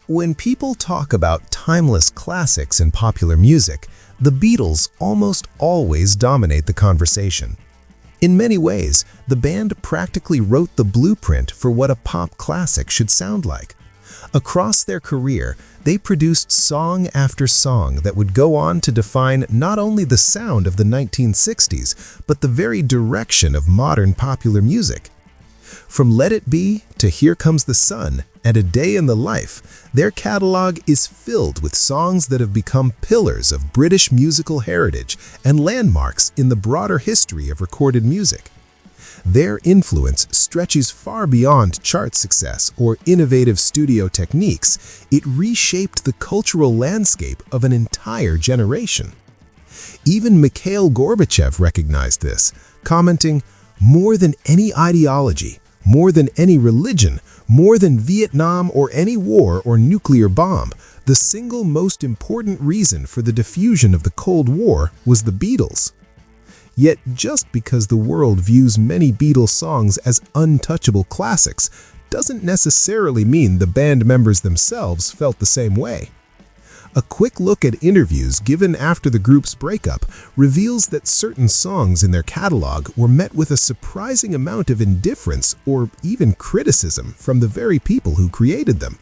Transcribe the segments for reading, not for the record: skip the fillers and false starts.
When people talk about timeless classics in popular music, the Beatles almost always dominate the conversation. In many ways, the band practically wrote the blueprint for what a pop classic should sound like. Across their career, they produced song after song that would go on to define not only the sound of the 1960s, but the very direction of modern popular music. From Let It Be to Here Comes the Sun and A Day in the Life, their catalog is filled with songs that have become pillars of British musical heritage and landmarks in the broader history of recorded music. Their influence stretches far beyond chart success or innovative studio techniques. It reshaped the cultural landscape of an entire generation. Even Mikhail Gorbachev recognized this, commenting, "More than any ideology, more than any religion, more than Vietnam or any war or nuclear bomb, the single most important reason for the diffusion of the Cold War was the Beatles." Yet just because the world views many Beatles songs as untouchable classics doesn't necessarily mean the band members themselves felt the same way. A quick look at interviews given after the group's breakup reveals that certain songs in their catalog were met with a surprising amount of indifference or even criticism from the very people who created them.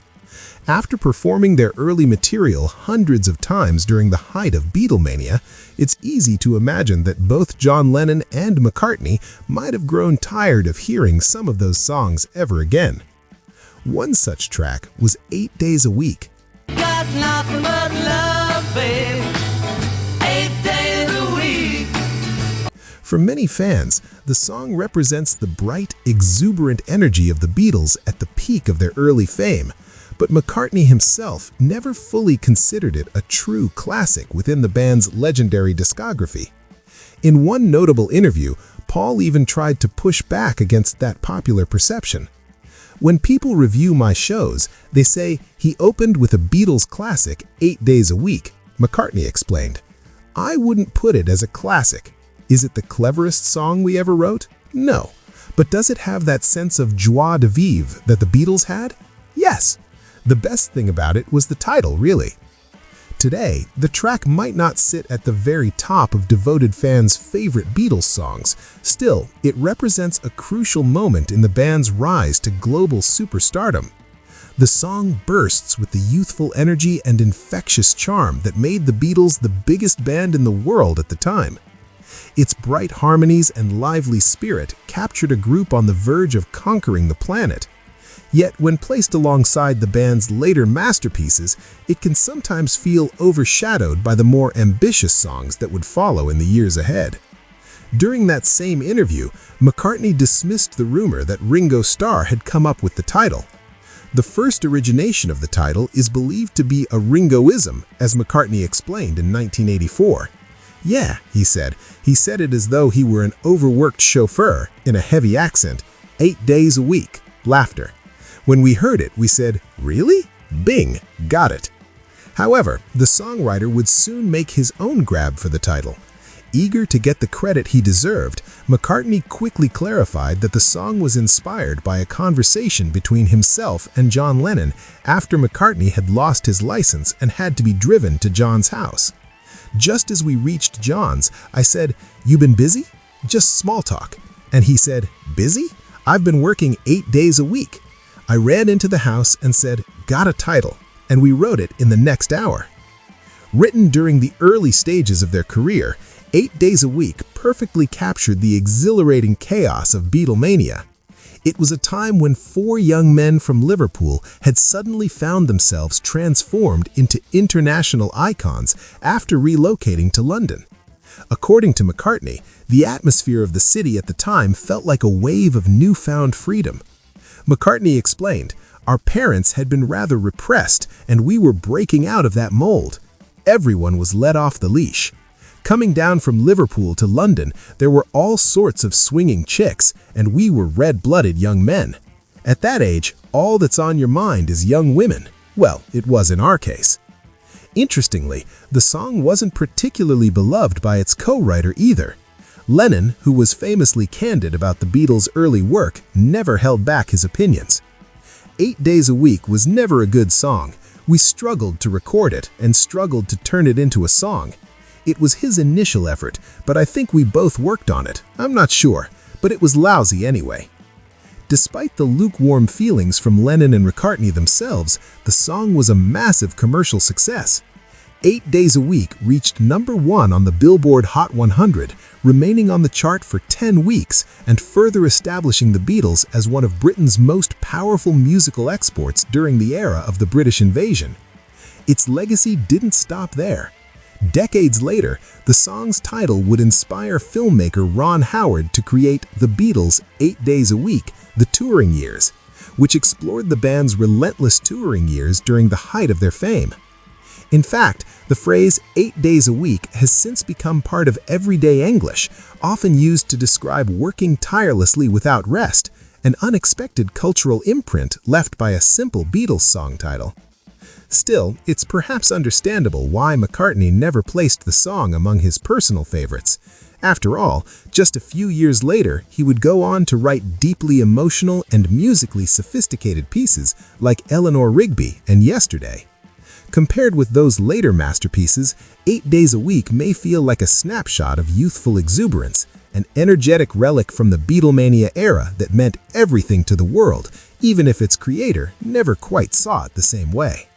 After performing their early material hundreds of times during the height of Beatlemania, it's easy to imagine that both John Lennon and McCartney might have grown tired of hearing some of those songs ever again. One such track was 8 Days a Week. Got nothing but love, babe. 8 days a week. For many fans, the song represents the bright, exuberant energy of the Beatles at the peak of their early fame, but McCartney himself never fully considered it a true classic within the band's legendary discography. In one notable interview, Paul even tried to push back against that popular perception. "When people review my shows, they say he opened with a Beatles classic 8 days a week," McCartney explained. "I wouldn't put it as a classic. Is it the cleverest song we ever wrote? No. But does it have that sense of joie de vivre that the Beatles had? Yes. The best thing about it was the title, really." Today, the track might not sit at the very top of devoted fans' favorite Beatles songs. Still, it represents a crucial moment in the band's rise to global superstardom. The song bursts with the youthful energy and infectious charm that made the Beatles the biggest band in the world at the time. Its bright harmonies and lively spirit captured a group on the verge of conquering the planet. Yet when placed alongside the band's later masterpieces, it can sometimes feel overshadowed by the more ambitious songs that would follow in the years ahead. During that same interview, McCartney dismissed the rumor that Ringo Starr had come up with the title. The first origination of the title is believed to be a Ringoism, as McCartney explained in 1984. "Yeah," he said it as though he were an overworked chauffeur in a heavy accent. 8 days a week. Laughter. When we heard it, we said, "Really? Bing, got it." However, the songwriter would soon make his own grab for the title. Eager to get the credit he deserved, McCartney quickly clarified that the song was inspired by a conversation between himself and John Lennon after McCartney had lost his license and had to be driven to John's house. "Just as we reached John's, I said, 'You been busy?' Just small talk." And he said, "Busy? I've been working 8 days a week." I ran into the house and said, "Got a title," and we wrote it in the next hour. Written during the early stages of their career, 8 days a week perfectly captured the exhilarating chaos of Beatlemania. It was a time when 4 young men from Liverpool had suddenly found themselves transformed into international icons after relocating to London. According to McCartney, the atmosphere of the city at the time felt like a wave of newfound freedom. McCartney explained, "Our parents had been rather repressed, and we were breaking out of that mold. Everyone was let off the leash. Coming down from Liverpool to London, there were all sorts of swinging chicks, and we were red-blooded young men. At that age, all that's on your mind is young women. Well, it was in our case." Interestingly, the song wasn't particularly beloved by its co-writer either. Lennon, who was famously candid about the Beatles' early work, never held back his opinions. 8 Days a Week was never a good song, We struggled to record it and struggled to turn it into a song. It was his initial effort, but I think we both worked on it. I'm not sure, but it was lousy anyway. Despite the lukewarm feelings from Lennon and McCartney themselves, the song was a massive commercial success. 8 Days a Week reached #1 on the Billboard Hot 100, remaining on the chart for 10 weeks and further establishing the Beatles as one of Britain's most powerful musical exports during the era of the British invasion. Its legacy didn't stop there. Decades later, the song's title would inspire filmmaker Ron Howard to create The Beatles' 8 Days a Week, The Touring Years, which explored the band's relentless touring years during the height of their fame. In fact, the phrase 8 days a week has since become part of everyday English, often used to describe working tirelessly without rest, an unexpected cultural imprint left by a simple Beatles song title. Still, it's perhaps understandable why McCartney never placed the song among his personal favorites. After all, just a few years later, he would go on to write deeply emotional and musically sophisticated pieces like Eleanor Rigby and Yesterday. Compared with those later masterpieces, 8 Days a Week may feel like a snapshot of youthful exuberance, an energetic relic from the Beatlemania era that meant everything to the world, even if its creator never quite saw it the same way.